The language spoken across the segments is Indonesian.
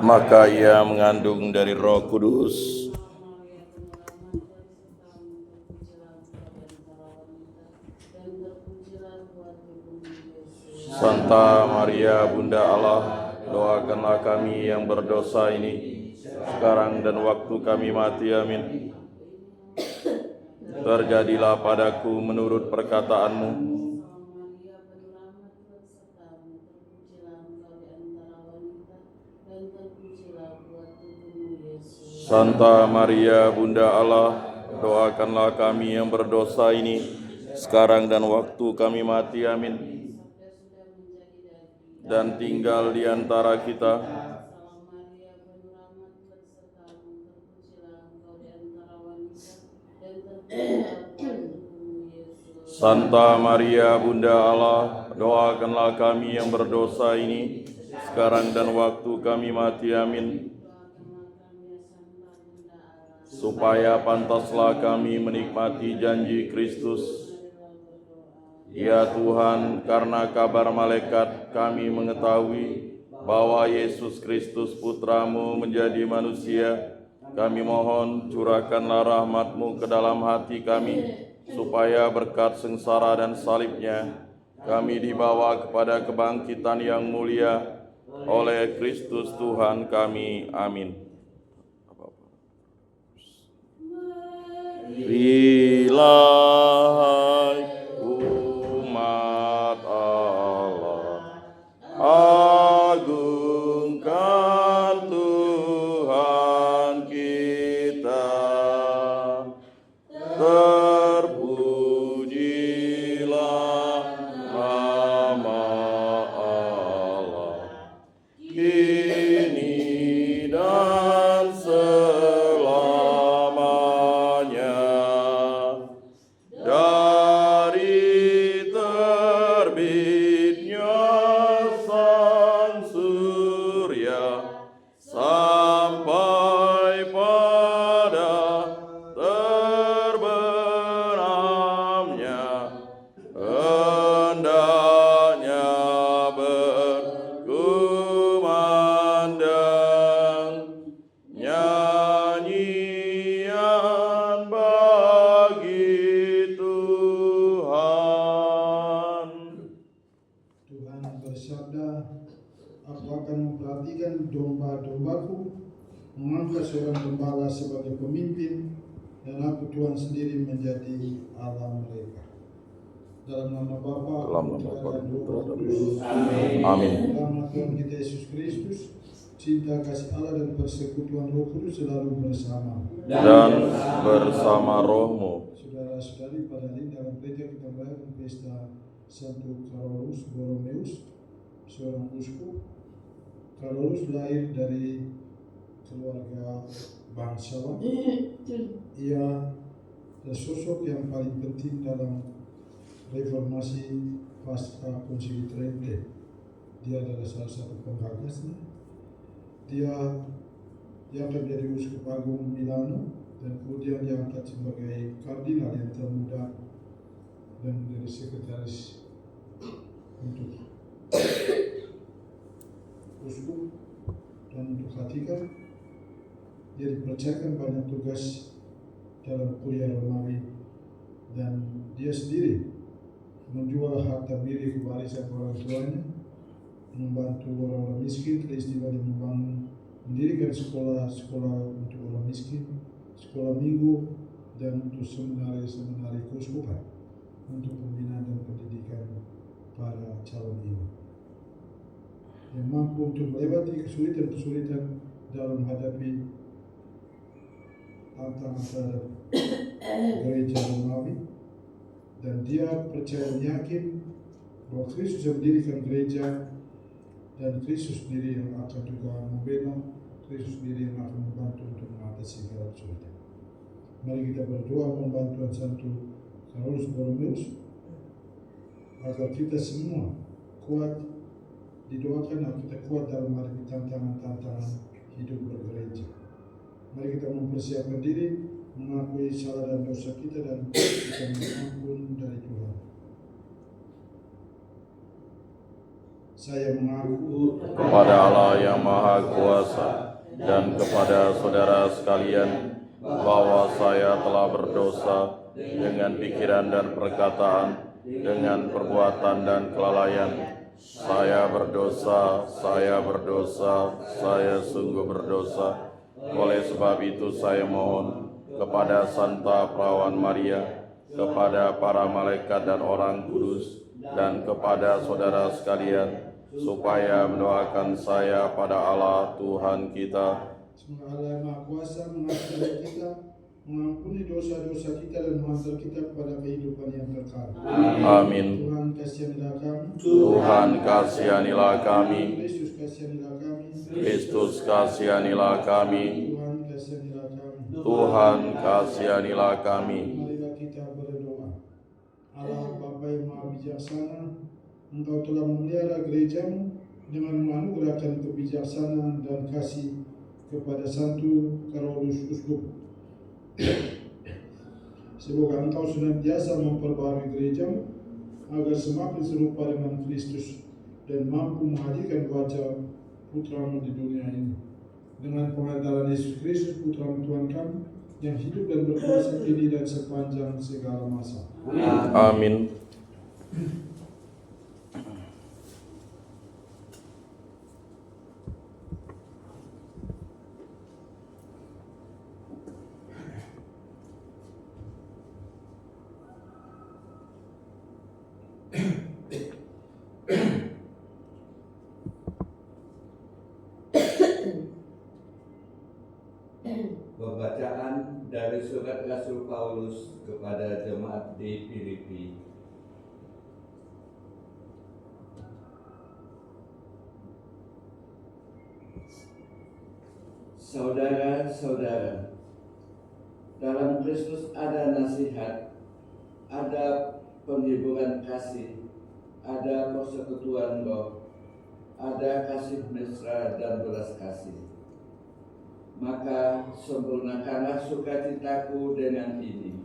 maka ia mengandung dari Roh Kudus. Santa Maria Bunda Allah, doakanlah kami yang berdosa ini, sekarang dan waktu kami mati. Amin. Terjadilah padaku menurut perkataanmu. Santa Maria Bunda Allah, doakanlah kami yang berdosa ini, sekarang dan waktu kami mati. Amin. Dan tinggal di antara kita Santa Maria Bunda Allah, doakanlah kami yang berdosa ini, sekarang dan waktu kami mati. Amin. Supaya pantaslah kami menikmati janji Kristus. Ya Tuhan, karena kabar malaikat kami mengetahui bahwa Yesus Kristus Putramu menjadi manusia. Kami mohon curahkanlah rahmat-Mu ke dalam hati kami, supaya berkat sengsara dan salibnya kami dibawa kepada kebangkitan yang mulia oleh Kristus Tuhan kami. Amin. Bila umat Allah, agungkan Tuhan kita, terpujilah nama Allah, kini dan selamanya. Dari terbitnya sang surya sampai pada terbenamnya, hendaknya berkumandang nyanyian bagi Tuhan. Tuhan bersabda, aku akan memperhatikan domba-dombaku, mengangkat seorang gembala sebagai pemimpin, dan aku Tuhan sendiri menjadi Allah mereka. Dalam nama Bapa, Dalam nama Putra, Bapa, dan Roh Putra, dan Kudus. Amin. Dalam Tuhan kita Yesus Kristus, cinta kasih Allah dan persekutuan Roh Kudus selalu bersama. Dan bersama rohmu. Saudara-saudari, pada hari dalam gereja kita merayakan pesta Santo Carolus Borromeus, seorang uskup. Carolus lahir dari keluarga bangsawan. Ia adalah sosok yang paling penting dalam reformasi pasca Konsili Trente. Dia adalah salah satu penggagasnya. Dia akan menjadi uskup agung Milano, dan kemudian diangkat sebagai kardinal yang termuda dan menjadi sekretaris untuk uskup dan untuk Vatikan. Dia dipercayakan banyak tugas dalam kuliah Romawi, dan dia sendiri menjual harta milik warisan orang tuanya, membantu orang-orang miskin, peristiwa di membangun, mendirikan sekolah-sekolah untuk orang miskin, sekolah minggu, dan untuk seminari keuskupan untuk pembinaan dan pendidikan para calon imam. Yang mampu untuk melewati kesulitan-kesulitan dalam menghadapi tantangan terhadap gereja Romawi, dan dia percaya dan yakin bahwa Kristus yang mendirikan gereja, dan Kristus sendiri yang akan juga membela, Kristus sendiri yang akan membantu untuk mengatasi segala kesulitan. Mari kita berdoa mohon bantuan Santo Carolus Borromeus agar kita semua kuat, didoakan agar kita kuat dalam menghadapi tantangan-tantangan hidup bergereja. Mari kita mempersiapkan diri, mengakui salah dan dosa kita, dan kita mohon ampun dari Tuhan. Saya mengaku kepada Allah yang Maha Kuasa dan kepada saudara sekalian bahwa saya telah berdosa dengan pikiran dan perkataan, dengan perbuatan dan kelalaian. Saya berdosa, saya sungguh berdosa. Oleh sebab itu saya mohon kepada Santa Perawan Maria, kepada para malaikat dan orang kudus, dan kepada saudara sekalian, supaya mendoakan saya pada Allah Tuhan kita. semoga Allah yang Maha Kuasa mengasihi kita, mengampuni dosa-dosa kita dan menghantar kita kepada kehidupan yang kekal. Amin. Tuhan kasihanilah kami. Tuhan kasihanilah kami. Kristus kasihanilah kami. Kristus kasihanilah kami. Tuhan kasihanilah kami. Tuhan kasihanilah kami. Marilah kita berdoa. Allah Bapa yang Maha Bijaksana, Engkau telah memelihara gerejamu dengan menganugerahkan kebijaksanaan dan kasih kepada Santo Karolus Uskup. Semoga Engkau senantiasa memperbarui gerejamu agar semakin serupa dengan Kristus dan mampu menghadirkan wajah Putramu di dunia ini. Dengan penghantaran Yesus Kristus, Putramu Tuhan kami, yang hidup dan berkuasa kini dan sepanjang segala masa. Amin. Pembacaan dari surat Rasul Paulus kepada jemaat di Filipi. Saudara-saudara, dalam Kristus ada nasihat, ada penghiburan kasih, ada persekutuan roh, ada kasih mesra dan belas kasih. Maka sempurnakanlah sukacitaku dengan ini.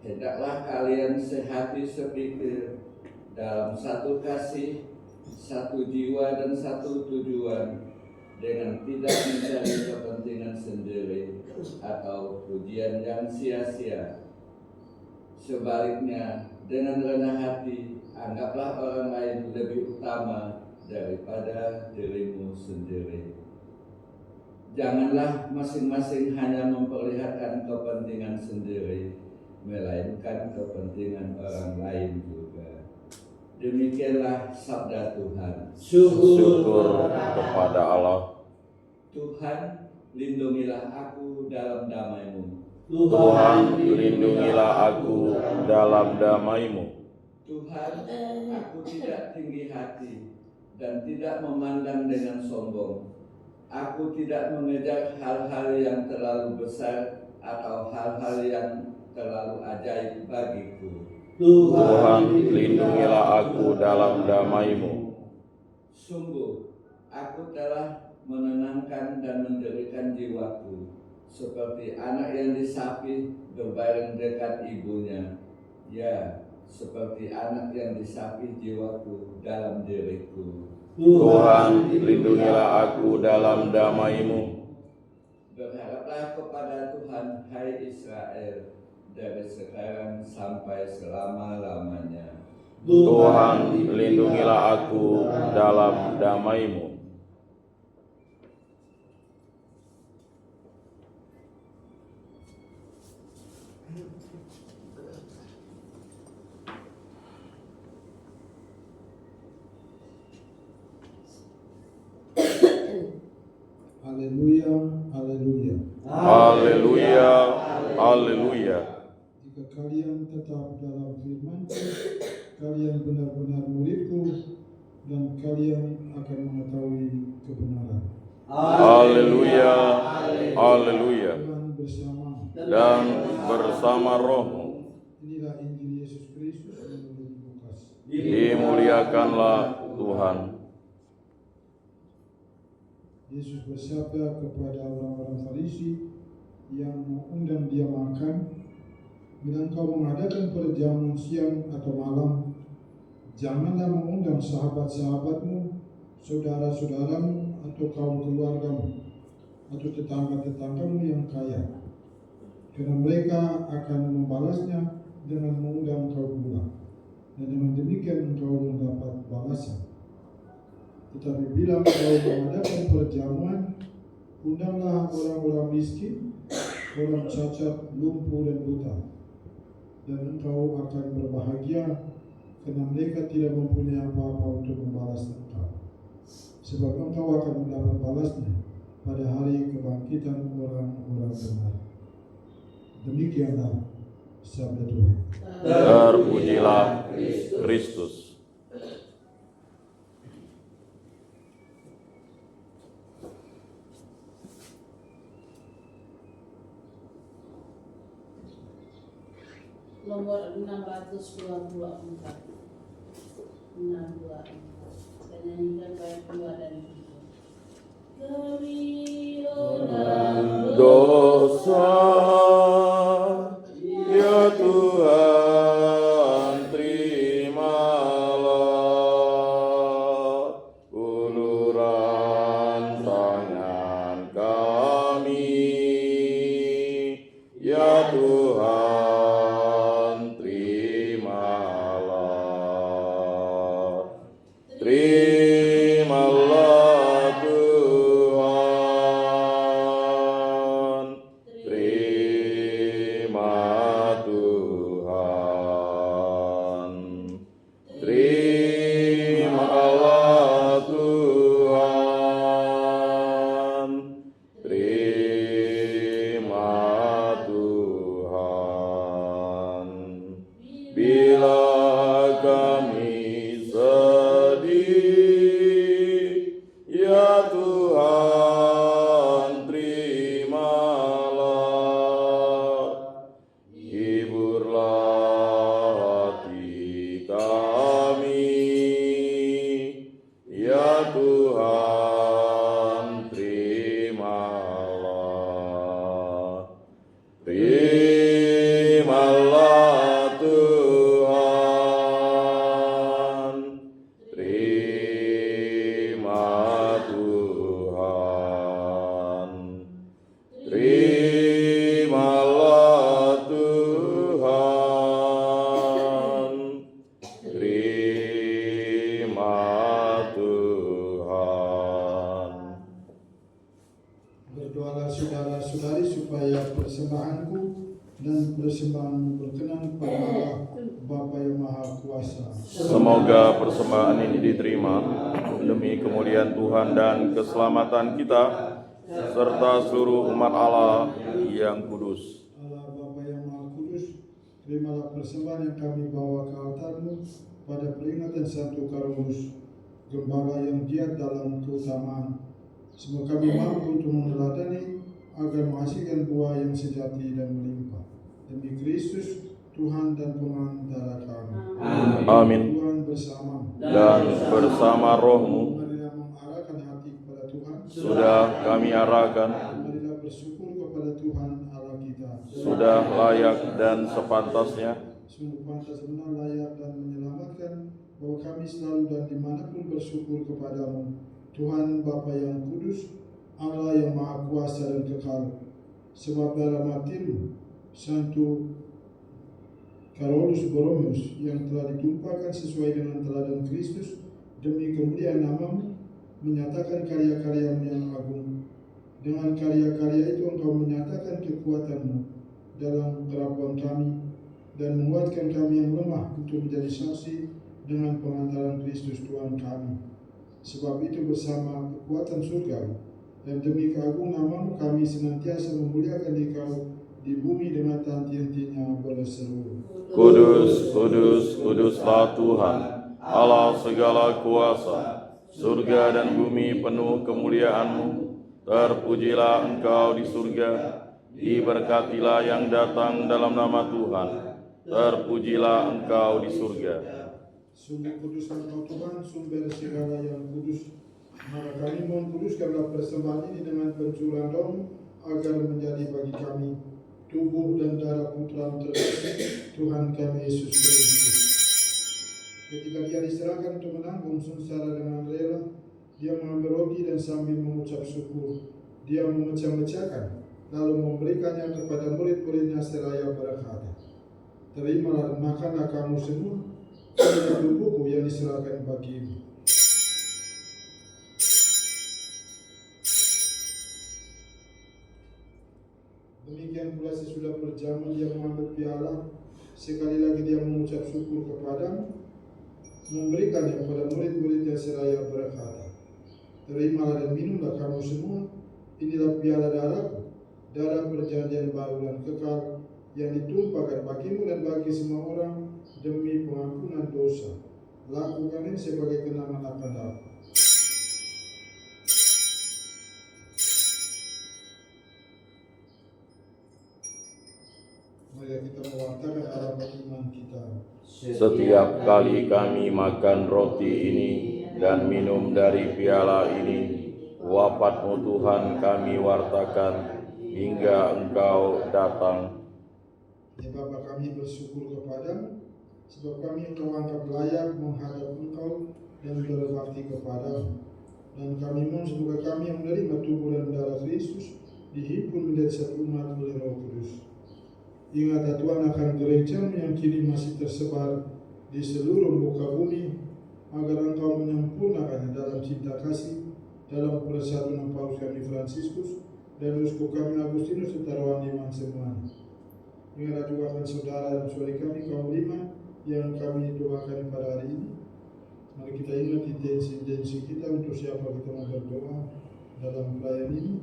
Hendaklah kalian sehati sepikir, dalam satu kasih, satu jiwa dan satu tujuan, dengan tidak mencari kepentingan sendiri atau pujian yang sia-sia. Sebaliknya, dengan rendah hati, anggaplah orang lain lebih utama daripada dirimu sendiri. Janganlah masing-masing hanya memperlihatkan kepentingan sendiri, melainkan kepentingan orang lain juga. Demikianlah sabda Tuhan. Syukur kepada Allah. Tuhan, lindungilah aku dalam damai-Mu. Tuhan, lindungilah aku dalam damai-Mu. Tuhan, aku tidak tinggi hati dan tidak memandang dengan sombong. Aku tidak mengejar hal-hal yang terlalu besar atau hal-hal yang terlalu ajaib bagiku. Tuhan, lindungilah aku dalam damai-Mu. Sungguh, aku telah menenangkan dan mendirikan jiwaku, seperti anak yang disapih berbaring dekat ibunya. Ya, seperti anak yang disapih jiwaku dalam diriku. Tuhan, lindungilah aku dalam damai-Mu. Berharaplah kepada Tuhan, hai Israel, dari sekarang sampai selama-lamanya. Tuhan, lindungilah aku dalam damai-Mu. Haleluya, haleluya. Haleluya, haleluya. Jika kalian tetap dalam firman-Ku, kalian benar-benar murid-Ku, dan kalian akan mengetahui kebenaran. Haleluya, haleluya. Tuhan bersama. Dan bersama rohmu, Inilah Injil Yesus Kristus menurut Lukas. dimuliakanlah Tuhan. Yesus bersabda kepada orang-orang Farisi yang mengundang dia makan, bila engkau mengadakan perjamuan siang atau malam, Janganlah mengundang sahabat-sahabatmu, saudara-saudaramu, atau kaum keluargamu, atau tetangga-tetanggamu yang kaya, karena mereka akan membalasnya dengan mengundang kau pula, dan dengan demikian engkau mendapat balasan. Tetapi bila engkau mengadakan perjamuan, undanglah orang-orang miskin, orang cacat, lumpuh dan buta, dan engkau akan berbahagia karena mereka tidak mempunyai apa-apa untuk membalas engkau, sebab engkau akan mendapat balasnya pada hari kebangkitan orang-orang benar. Demikianlah sabda Tuhan. Terpujilah Kristus. Nomor 624 624 saya nyanyikan bait 2 dan 3. Kami orang Dosa, ya Tuhan, terimalah uluran tangan kami, ya Tuhan, terimalah. Terimalah Tuhan, terima Tuhan, terimalah Tuhan, terima Tuhan. Bila kami sedih, ya Tuhan, terimalah. Hiburlah hati kami, ya Tuhan, terimalah. Terimalah Tuhan, terima Tuhan, terimalah Tuhan, terima Tuhan. Berdoalah saudara-saudari supaya persembahanku dan persembahanmu berkenan kepada Allah Bapa yang Maha Kuasa. Semoga persembahan ini diterima demi kemuliaan Tuhan dan keselamatan kita serta seluruh umat Allah yang kudus. Allah Bapa yang Maha Kudus, terimalah persembahan yang kami bawa ke altar-Mu pada peringatan Santo Carolus, gembala yang giat dalam keutamaan. Semoga kami mampu untuk meneladani agar menghasilkan buah yang sejati dan melimpah. Demi Kristus, Tuhan dan pengantara kami. Amin. Tuhan bersamamu. Dan bersama rohmu Marilah mengarahkan hati kepada Tuhan. sudah kami arahkan, Marilah bersyukur kepada Tuhan Allah kita. sudah layak dan sepantasnya. Sungguh pantas, benar, layak dan menyelamatkan bahwa kami selalu dan dimanapun bersyukur kepadamu, Tuhan Bapa yang kudus, Allah yang Maha Kuasa dan kekal. Sebab dalam hatimu, Santo Carolus Borromeus yang telah ditumpahkan sesuai dengan teladan Kristus demi kemuliaan namamu, menyatakan karya-karyamu yang agung. Dengan karya-karya itu engkau menyatakan kekuatanmu dalam kerapuan kami dan menguatkan kami yang lemah untuk menjadi saksi dengan pengantaran Kristus Tuhan kami. Sebab itu bersama kekuatan surgawi dan demi keagungan namamu kami senantiasa memuliakan Dikau di bumi dengan tanti-hentinya berseru. Kudus, kudus, kuduslah Tuhan, Allah segala kuasa. Surga dan bumi penuh kemuliaan-Mu. Terpujilah Engkau di surga, diberkatilah yang datang dalam nama Tuhan. Terpujilah Engkau di surga. Sungguh kudus Engkau Tuhan, sumber segala yang kudus. Maka kami mohon kuduskanlah persembahan ini dengan pencurahan Roh-Mu agar menjadi bagi kami tubuh dan darah Putra terkasih Tuhan kami Yesus Kristus. Ketika dia diserahkan untuk menanggung sengsara dengan rela, dia mengambil roti dan sambil mengucap syukur, dia memecah-mecahkan, lalu memberikannya kepada murid-muridnya seraya berkata, "Terimalah dan makanlah kamu semua, ini tubuhku yang diserahkan bagimu." Demikian pula sesudah berjamu dia mengambil piala, sekali lagi dia mengucap syukur kepadamu, memberikannya kepada murid-muridnya seraya berkata, "Terimalah dan minumlah kamu semua, inilah piala darahku, darah perjanjian baru dan kekal, yang ditumpahkan bagimu dan bagi semua orang demi pengampunan dosa. Lakukan ini sebagai kenangan akan aku." Mari kita mewartakan arah iman kita. Setiap kali kami makan roti ini dan minum dari piala ini, wafat-Mu Tuhan kami wartakan hingga Engkau datang. Ya Bapa, kami bersyukur kepadamu, sebab kami Engkau anggap layak menghadap Engkau dan berbakti kepadamu. Dan kami mohon semoga kami yang menerima tubuh dan darah Kristus dihimpun menjadi satu umat oleh Roh Kudus. Ingatlah Tuhan akan gereja-Mu yang kini masih tersebar di seluruh muka bumi, agar Engkau menyempurnakannya dalam cinta kasih, dalam persatuan Paus kami Fransiskus dan uskup kami Agustinus serta rohani iman semuanya. Ingatlah juga akan saudara dan saudari kami kaum lima yang kami doakan pada hari ini. Mari kita ingat intensi kita untuk siapa kita mau berdoa dalam pelayan ini.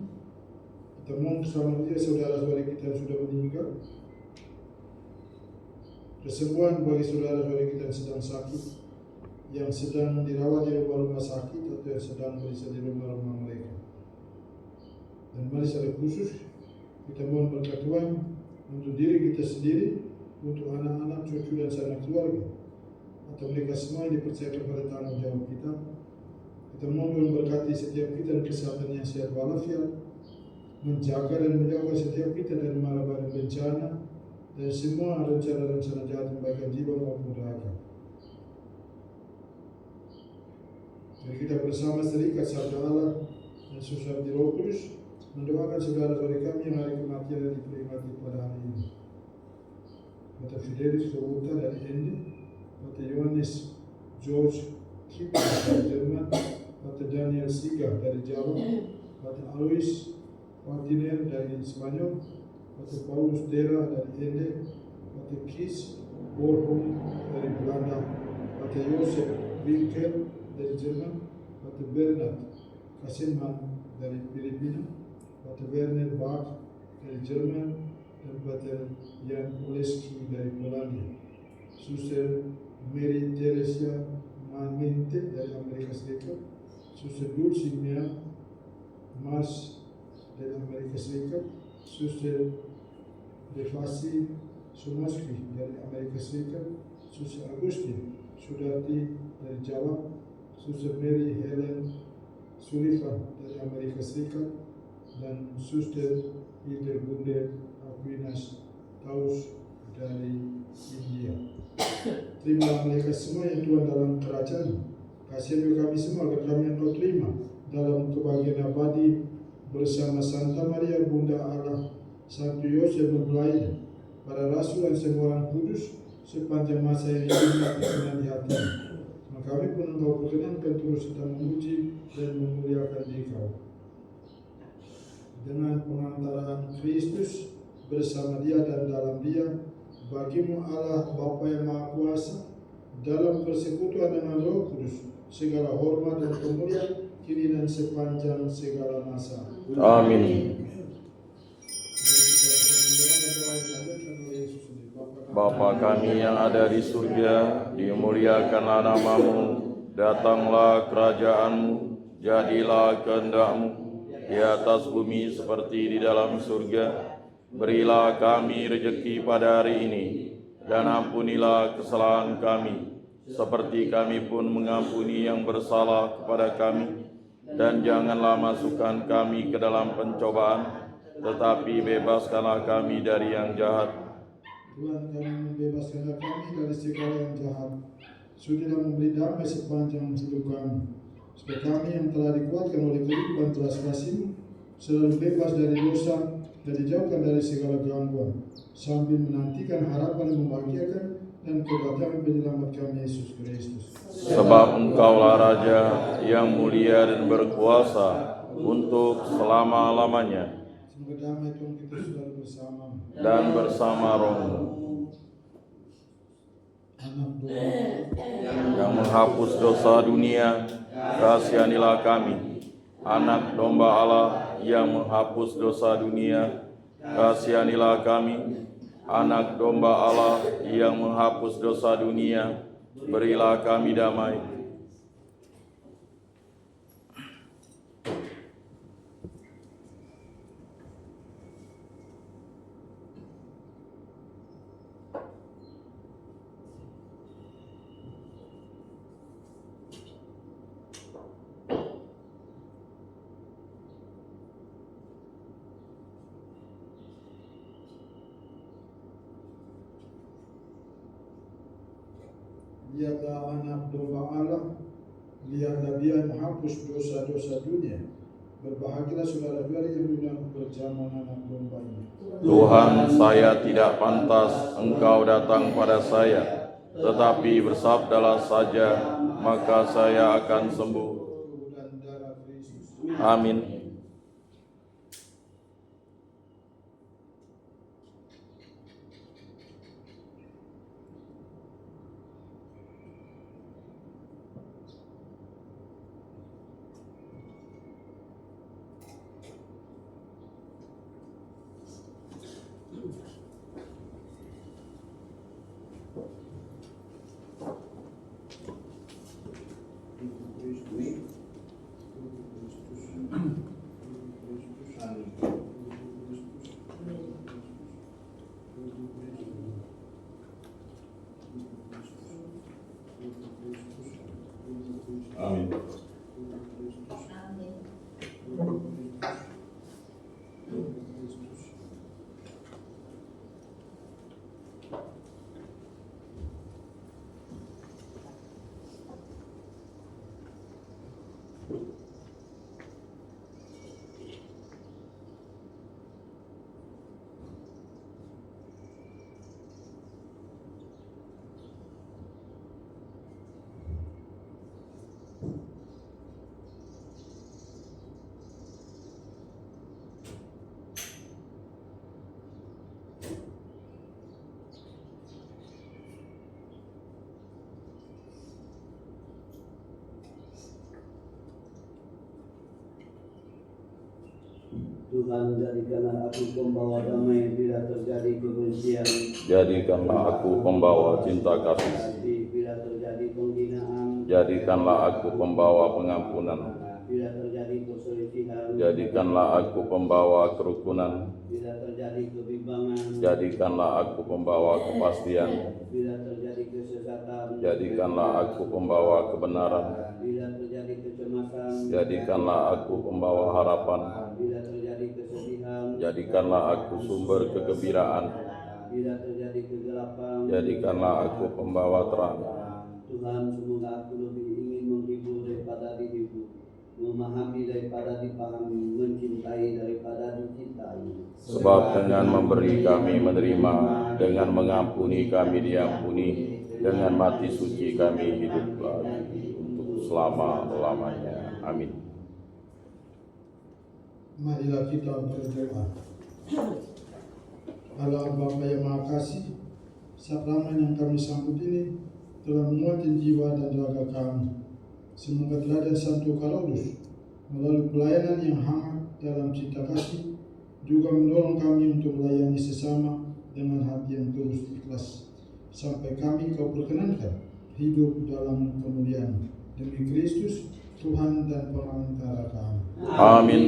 Kita mohon bersama dia saudara-saudari kita yang sudah meninggal, kesembuhan bagi saudara-saudara kita yang sedang sakit, yang sedang dirawat di rumah-rumah sakit atau yang sedang berada di rumah-rumah mereka. Dan mari secara khusus kita mohon berkat Tuhan untuk diri kita sendiri, untuk anak-anak, cucu dan sanak keluarga, atau mereka semua yang dipercayakan pada tanggung jawab kita. Kita mohon Tuhan berkati setiap kita dan kesehatan yang sehat walafiat, menjaga dan menjaga setiap kita dari mara bahaya bencana dan semua rencana-rencana jahat membaikan jiwa maupun raga. Jadi kita bersama serikat sabda Allah dan susah di Roh Kudus mendoakan saudara-saudara kami yang hari kematian dan diperingati pada hari ini. Kata Fidelis Kowuta dari Ende, kata Yohanes George Kipp dari Jerman, kata Daniel Siga dari Jawa, kata Alois Martiner dari Spanyol, kata Paulus Dera dari Ende, kata Kees Borholm dari Belanda, kata Joseph Winkel dari Jerman, kata Bernard Kasselman dari Filipina, kata Werner Bach dari Jerman, dan kata Jan Oleski dari Polandia, Suster Mary Teresia Mamente dari Amerika Serikat, Suster Dulcimea Mas dari Amerika Serikat, Suster Devasi Sumoski dari Amerika Serikat, Suster Agustin Sudarti dari Jawa, Suster Mary Helen Sullivan dari Amerika Serikat, dan Suster Hildegunde Aquinas Taus dari India. Terimalah mereka semua yang Tuhan dalam kerajaan. Kasihi kami semua agar kami Engkau terima dalam kebahagiaan abadi bersama Santa Maria Bunda Allah, Santo Yosef mempelai, para rasul dan semua orang kudus sepanjang masa yang hidup di hati. Maka kami pun Engkau perkenankan terus kita memuji dan memuliakan Dikau. Dengan pengantaran Kristus bersama Dia dan dalam Dia, bagimu Allah Bapa yang Maha Kuasa, dalam persekutuan dengan Roh Kudus, segala hormat dan kemuliaan kini dan sepanjang segala masa. Amin. Bapa kami yang ada di surga, dimuliakanlah nama-Mu, datanglah kerajaan-Mu, jadilah kehendak-Mu di atas bumi seperti di dalam surga. Berilah kami rejeki pada hari ini, dan ampunilah kesalahan kami, seperti kami pun mengampuni yang bersalah kepada kami. Dan janganlah masukkan kami ke dalam pencobaan, tetapi bebaskanlah kami dari yang jahat. Tuhan, kami membebaskanlah kami dari segala yang jahat, Sudilah memberi damai sepanjang hidup kami, supaya kami yang telah dikuatkan oleh kehidupan telah kasih selalu bebas dari dosa dan dijauhkan dari segala gangguan, sambil menantikan harapan yang membahagiakan dan kedatangan penyelamat kami Yesus Kristus. Sebab Engkaulah Raja yang mulia dan berkuasa untuk selama-lamanya, Semoga damai Tuhan kita selalu bersama. dan bersama rohmu, Anak doa, yang menghapus dosa dunia, kasihanilah kami. Anak domba Allah yang menghapus dosa dunia, kasihanilah kami. Anak domba Allah yang menghapus dosa dunia, berilah kami damai. lihatlah anak domba Allah, lihatlah dia yang menghapus dosa-dosa dunia. Berbahagialah saudara-saudara yang diundang bersama anak domba ini. Tuhan, saya tidak pantas Engkau datang pada saya, tetapi bersabdalah saja, maka saya akan sembuh. Dan darah Kristus. Amin. Amin. Tuhan, jadikanlah aku pembawa damai bila terjadi kebencian, Jadikanlah aku pembawa cinta kasih, hati bila terjadi penghinaan, jadikanlah aku pembawa pengampunan, bila terjadi perselisihan, jadikanlah aku pembawa kerukunan, bila terjadi kebimbangan, jadikanlah aku pembawa kepastian, bila terjadi kesesatan, jadikanlah aku pembawa kebenaran, bila terjadi kecemasan, jadikanlah aku pembawa harapan, bila terjadi kesedihan, jadikanlah aku sumber kegembiraan, bila terjadi kegelapan, jadikanlah aku pembawa terang. Tuhan, semoga aku lebih ingin menghibur daripada dihibur, memahami daripada dipahami, mencintai daripada dicintai. Sebab dengan memberi kami menerima, dengan mengampuni kami diampuni, dengan mati suci kami hidup lagi untuk selama-lamanya. Amin. Marilah kita berdoa. Allah Bapa yang Maha Kasih, sakramen yang kami sambut ini telah menguatkan jiwa dan raga kami. Semoga teladan Santo Carolus melalui pelayanan yang hangat dalam cinta kasih juga mendorong kami untuk melayani sesama dengan hati yang tulus ikhlas, sampai kami Kau perkenankan hidup dalam kemuliaan. Demi Kristus, Tuhan dan Pengantara kami. Amin.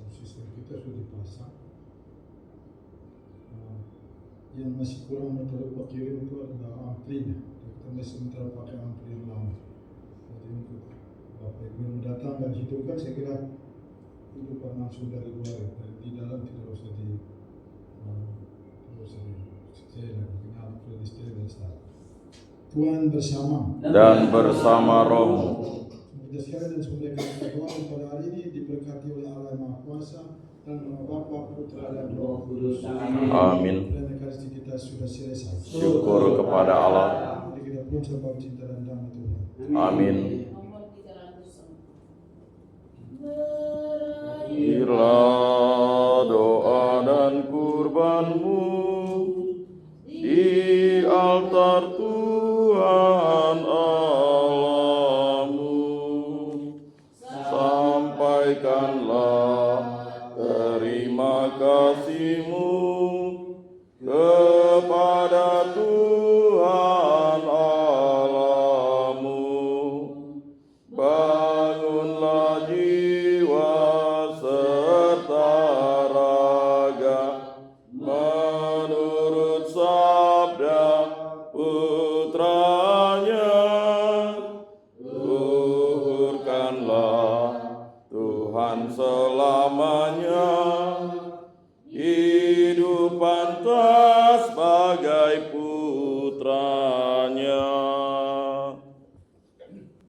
Sistem kita sudah dipasang. Yang masih kurang terlupa kirim itu adalah amplinya. Kita masih sementara pakai ampli yang lama. Jadi untuk Bapak Ibu yang datang dan hidupkan, saya kira hidupan langsung dari luar ya. Dari di dalam tidak usah saya lagi kenal sudah di setel dan start. Tuhan bersama. dan bersama rohmu. Semoga sekalian dan semoga kita doa pada hari ini diberkati oleh Allah yang Maha Kuasa dan nama Bapa, Putra dan Roh Kudus. Amin. Dan Ekaristi kita sudah selesai. Syukur kepada Allah. Mari kita pun sebab cinta dan damai Tuhan. Amin. Nomor 300. Berilah doa dan kurbanmu di altar Tuhan Allahmu. Sampaikanlah terima kasihmu kepada Tuhan Allahmu. Bangunlah jiwa serta raga menurut sabda putranya. Luhurkanlah Tuhan selamanya, hidup pantas